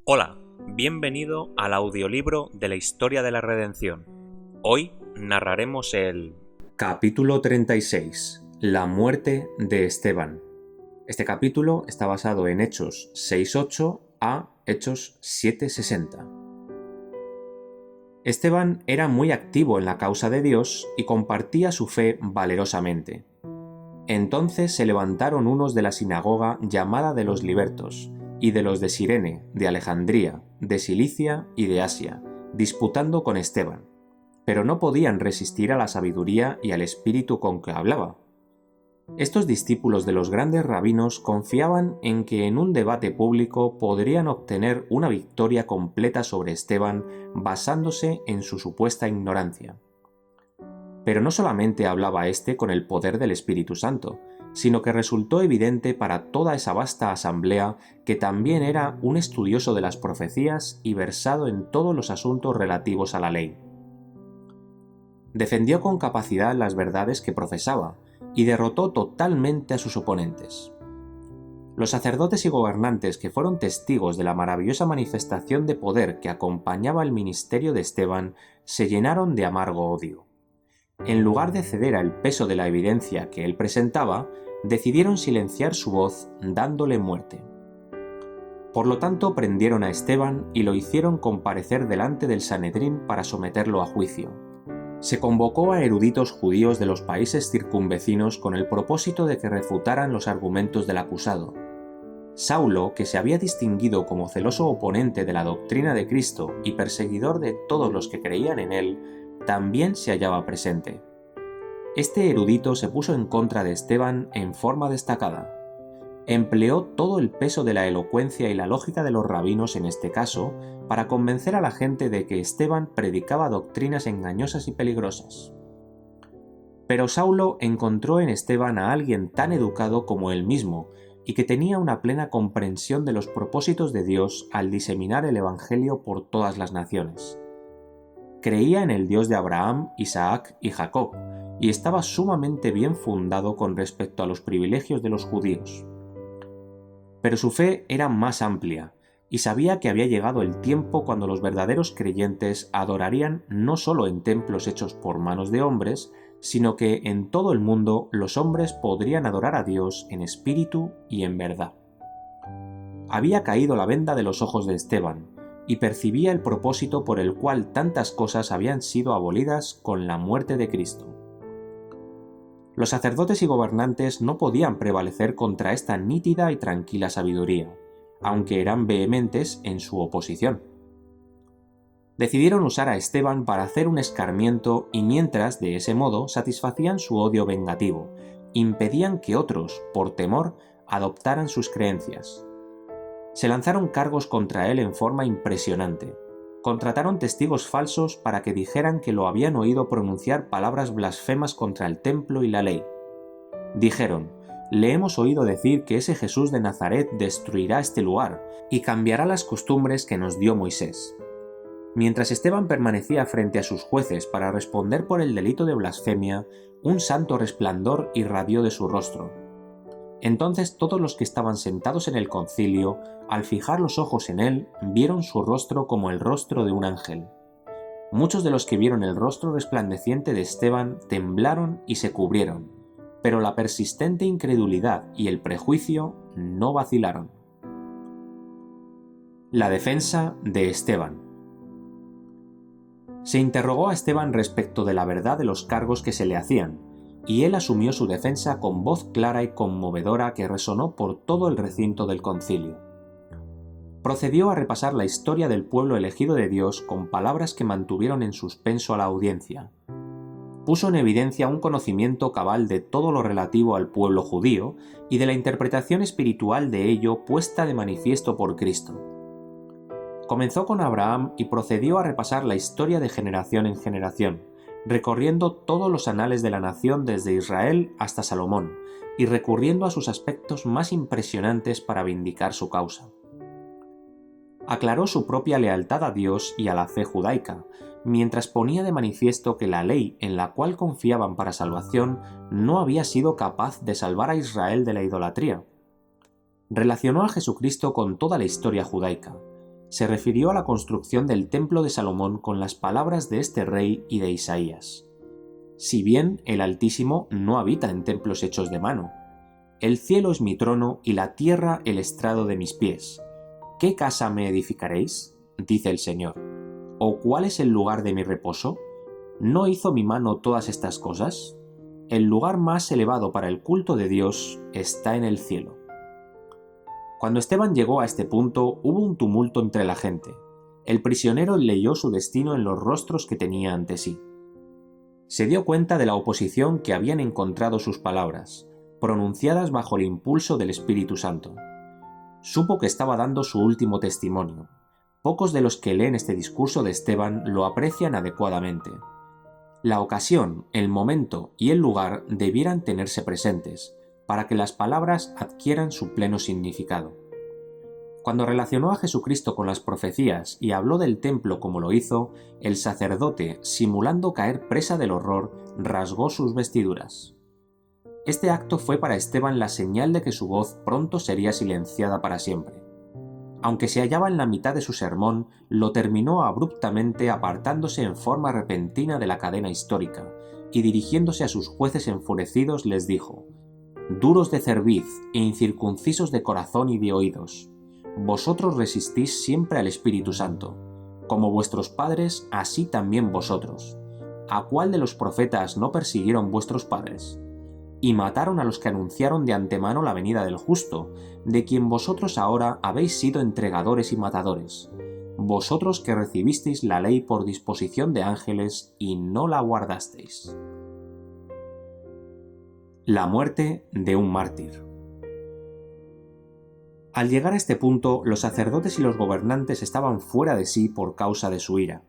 Hola, bienvenido al audiolibro de la historia de la redención. Hoy narraremos el capítulo 36, la muerte de Esteban. Este capítulo está basado en Hechos 6:8 a Hechos 7:60. Esteban era muy activo en la causa de Dios y compartía su fe valerosamente. Entonces se levantaron unos de la sinagoga llamada de los libertos, y de los de Cirene, de Alejandría, de Cilicia y de Asia, disputando con Esteban, pero no podían resistir a la sabiduría y al espíritu con que hablaba. Estos discípulos de los grandes rabinos confiaban en que en un debate público podrían obtener una victoria completa sobre Esteban basándose en su supuesta ignorancia. Pero no solamente hablaba éste con el poder del Espíritu Santo, sino que resultó evidente para toda esa vasta asamblea que también era un estudioso de las profecías y versado en todos los asuntos relativos a la ley. Defendió con capacidad las verdades que profesaba y derrotó totalmente a sus oponentes. Los sacerdotes y gobernantes que fueron testigos de la maravillosa manifestación de poder que acompañaba el ministerio de Esteban se llenaron de amargo odio. En lugar de ceder al peso de la evidencia que él presentaba, decidieron silenciar su voz dándole muerte. Por lo tanto, prendieron a Esteban y lo hicieron comparecer delante del Sanedrín para someterlo a juicio. Se convocó a eruditos judíos de los países circunvecinos con el propósito de que refutaran los argumentos del acusado. Saulo, que se había distinguido como celoso oponente de la doctrina de Cristo y perseguidor de todos los que creían en él, también se hallaba presente. Este erudito se puso en contra de Esteban en forma destacada. Empleó todo el peso de la elocuencia y la lógica de los rabinos en este caso para convencer a la gente de que Esteban predicaba doctrinas engañosas y peligrosas. Pero Saulo encontró en Esteban a alguien tan educado como él mismo y que tenía una plena comprensión de los propósitos de Dios al diseminar el Evangelio por todas las naciones. Creía en el Dios de Abraham, Isaac y Jacob, y estaba sumamente bien fundado con respecto a los privilegios de los judíos. Pero su fe era más amplia, y sabía que había llegado el tiempo cuando los verdaderos creyentes adorarían no solo en templos hechos por manos de hombres, sino que en todo el mundo los hombres podrían adorar a Dios en espíritu y en verdad. Había caído la venda de los ojos de Esteban, y percibía el propósito por el cual tantas cosas habían sido abolidas con la muerte de Cristo. Los sacerdotes y gobernantes no podían prevalecer contra esta nítida y tranquila sabiduría, aunque eran vehementes en su oposición. Decidieron usar a Esteban para hacer un escarmiento y mientras, de ese modo, satisfacían su odio vengativo, impedían que otros, por temor, adoptaran sus creencias. Se lanzaron cargos contra él en forma impresionante. Contrataron testigos falsos para que dijeran que lo habían oído pronunciar palabras blasfemas contra el templo y la ley. Dijeron: le hemos oído decir que ese Jesús de Nazaret destruirá este lugar y cambiará las costumbres que nos dio Moisés. Mientras Esteban permanecía frente a sus jueces para responder por el delito de blasfemia, un santo resplandor irradió de su rostro. Entonces todos los que estaban sentados en el concilio, al fijar los ojos en él, vieron su rostro como el rostro de un ángel. Muchos de los que vieron el rostro resplandeciente de Esteban temblaron y se cubrieron, pero la persistente incredulidad y el prejuicio no vacilaron. La defensa de Esteban. Se interrogó a Esteban respecto de la verdad de los cargos que se le hacían, y él asumió su defensa con voz clara y conmovedora que resonó por todo el recinto del concilio. Procedió a repasar la historia del pueblo elegido de Dios con palabras que mantuvieron en suspenso a la audiencia. Puso en evidencia un conocimiento cabal de todo lo relativo al pueblo judío y de la interpretación espiritual de ello puesta de manifiesto por Cristo. Comenzó con Abraham y procedió a repasar la historia de generación en generación, recorriendo todos los anales de la nación desde Israel hasta Salomón, y recurriendo a sus aspectos más impresionantes para vindicar su causa. Aclaró su propia lealtad a Dios y a la fe judaica, mientras ponía de manifiesto que la ley en la cual confiaban para salvación no había sido capaz de salvar a Israel de la idolatría. Relacionó a Jesucristo con toda la historia judaica, se refirió a la construcción del templo de Salomón con las palabras de este rey y de Isaías. Si bien el Altísimo no habita en templos hechos de mano, el cielo es mi trono y la tierra el estrado de mis pies. ¿Qué casa me edificaréis?, dice el Señor. ¿O cuál es el lugar de mi reposo? ¿No hizo mi mano todas estas cosas? El lugar más elevado para el culto de Dios está en el cielo. Cuando Esteban llegó a este punto, hubo un tumulto entre la gente. El prisionero leyó su destino en los rostros que tenía ante sí. Se dio cuenta de la oposición que habían encontrado sus palabras, pronunciadas bajo el impulso del Espíritu Santo. Supo que estaba dando su último testimonio. Pocos de los que leen este discurso de Esteban lo aprecian adecuadamente. La ocasión, el momento y el lugar debieran tenerse presentes, para que las palabras adquieran su pleno significado. Cuando relacionó a Jesucristo con las profecías y habló del templo como lo hizo, el sacerdote, simulando caer presa del horror, rasgó sus vestiduras. Este acto fue para Esteban la señal de que su voz pronto sería silenciada para siempre. Aunque se hallaba en la mitad de su sermón, lo terminó abruptamente apartándose en forma repentina de la cadena histórica, y dirigiéndose a sus jueces enfurecidos les dijo: «Duros de cerviz e incircuncisos de corazón y de oídos, vosotros resistís siempre al Espíritu Santo. Como vuestros padres, así también vosotros. ¿A cuál de los profetas no persiguieron vuestros padres? Y mataron a los que anunciaron de antemano la venida del justo, de quien vosotros ahora habéis sido entregadores y matadores. Vosotros que recibisteis la ley por disposición de ángeles y no la guardasteis». La muerte de un mártir. Al llegar a este punto, los sacerdotes y los gobernantes estaban fuera de sí por causa de su ira.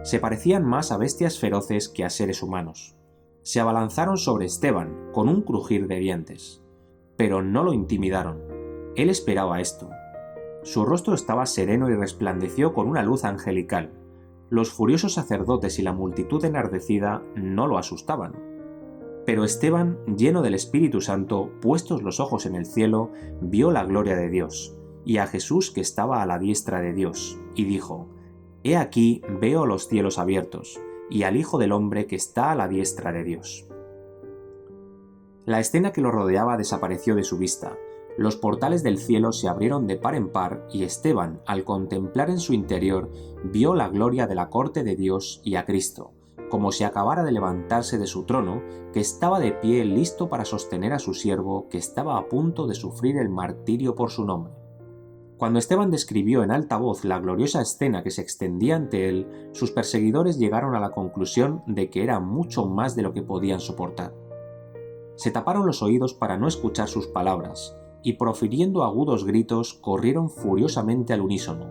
Se parecían más a bestias feroces que a seres humanos. Se abalanzaron sobre Esteban con un crujir de dientes. Pero no lo intimidaron. Él esperaba esto. Su rostro estaba sereno y resplandeció con una luz angelical. Los furiosos sacerdotes y la multitud enardecida no lo asustaban. Pero Esteban, lleno del Espíritu Santo, puestos los ojos en el cielo, vio la gloria de Dios, y a Jesús que estaba a la diestra de Dios, y dijo: «He aquí veo los cielos abiertos, y al Hijo del Hombre que está a la diestra de Dios». La escena que lo rodeaba desapareció de su vista. Los portales del cielo se abrieron de par en par, y Esteban, al contemplar en su interior, vio la gloria de la corte de Dios y a Cristo, como si acabara de levantarse de su trono, que estaba de pie listo para sostener a su siervo que estaba a punto de sufrir el martirio por su nombre. Cuando Esteban describió en alta voz la gloriosa escena que se extendía ante él, sus perseguidores llegaron a la conclusión de que era mucho más de lo que podían soportar. Se taparon los oídos para no escuchar sus palabras, y profiriendo agudos gritos corrieron furiosamente al unísono,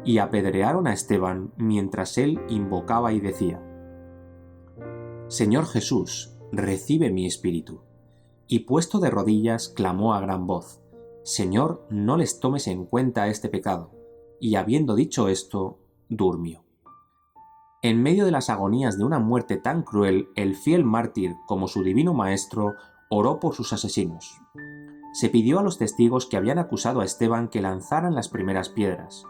y apedrearon a Esteban mientras él invocaba y decía: «Señor Jesús, recibe mi espíritu». Y puesto de rodillas clamó a gran voz: «Señor, no les tomes en cuenta este pecado». Y habiendo dicho esto, durmió. En medio de las agonías de una muerte tan cruel, el fiel mártir, como su divino maestro, oró por sus asesinos. Se pidió a los testigos que habían acusado a Esteban que lanzaran las primeras piedras.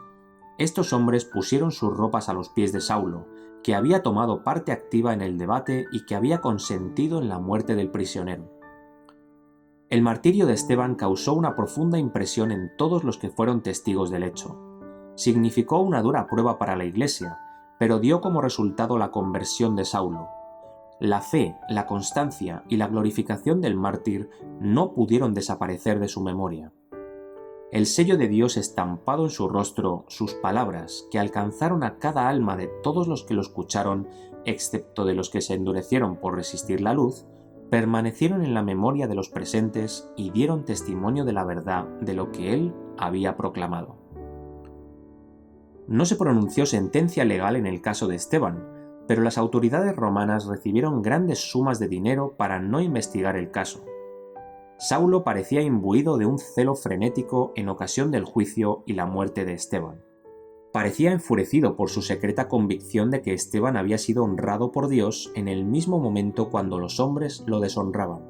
Estos hombres pusieron sus ropas a los pies de Saulo, que había tomado parte activa en el debate y que había consentido en la muerte del prisionero. El martirio de Esteban causó una profunda impresión en todos los que fueron testigos del hecho. Significó una dura prueba para la Iglesia, pero dio como resultado la conversión de Saulo. La fe, la constancia y la glorificación del mártir no pudieron desaparecer de su memoria. El sello de Dios estampado en su rostro, sus palabras, que alcanzaron a cada alma de todos los que lo escucharon, excepto de los que se endurecieron por resistir la luz, permanecieron en la memoria de los presentes y dieron testimonio de la verdad de lo que él había proclamado. No se pronunció sentencia legal en el caso de Esteban, pero las autoridades romanas recibieron grandes sumas de dinero para no investigar el caso. Saulo parecía imbuido de un celo frenético en ocasión del juicio y la muerte de Esteban. Parecía enfurecido por su secreta convicción de que Esteban había sido honrado por Dios en el mismo momento cuando los hombres lo deshonraban.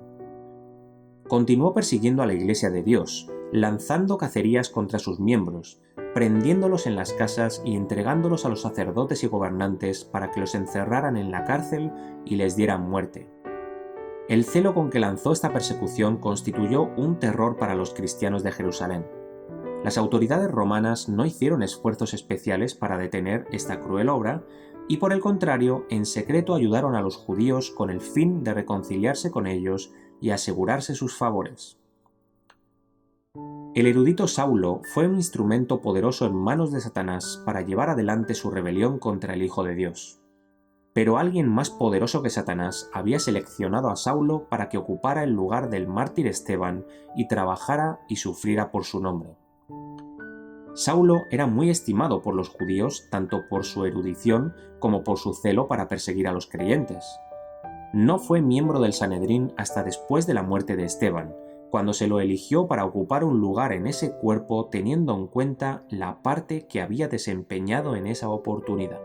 Continuó persiguiendo a la Iglesia de Dios, lanzando cacerías contra sus miembros, prendiéndolos en las casas y entregándolos a los sacerdotes y gobernantes para que los encerraran en la cárcel y les dieran muerte. El celo con que lanzó esta persecución constituyó un terror para los cristianos de Jerusalén. Las autoridades romanas no hicieron esfuerzos especiales para detener esta cruel obra y, por el contrario, en secreto ayudaron a los judíos con el fin de reconciliarse con ellos y asegurarse sus favores. El erudito Saulo fue un instrumento poderoso en manos de Satanás para llevar adelante su rebelión contra el Hijo de Dios. Pero alguien más poderoso que Satanás había seleccionado a Saulo para que ocupara el lugar del mártir Esteban y trabajara y sufriera por su nombre. Saulo era muy estimado por los judíos tanto por su erudición como por su celo para perseguir a los creyentes. No fue miembro del Sanedrín hasta después de la muerte de Esteban, cuando se lo eligió para ocupar un lugar en ese cuerpo teniendo en cuenta la parte que había desempeñado en esa oportunidad.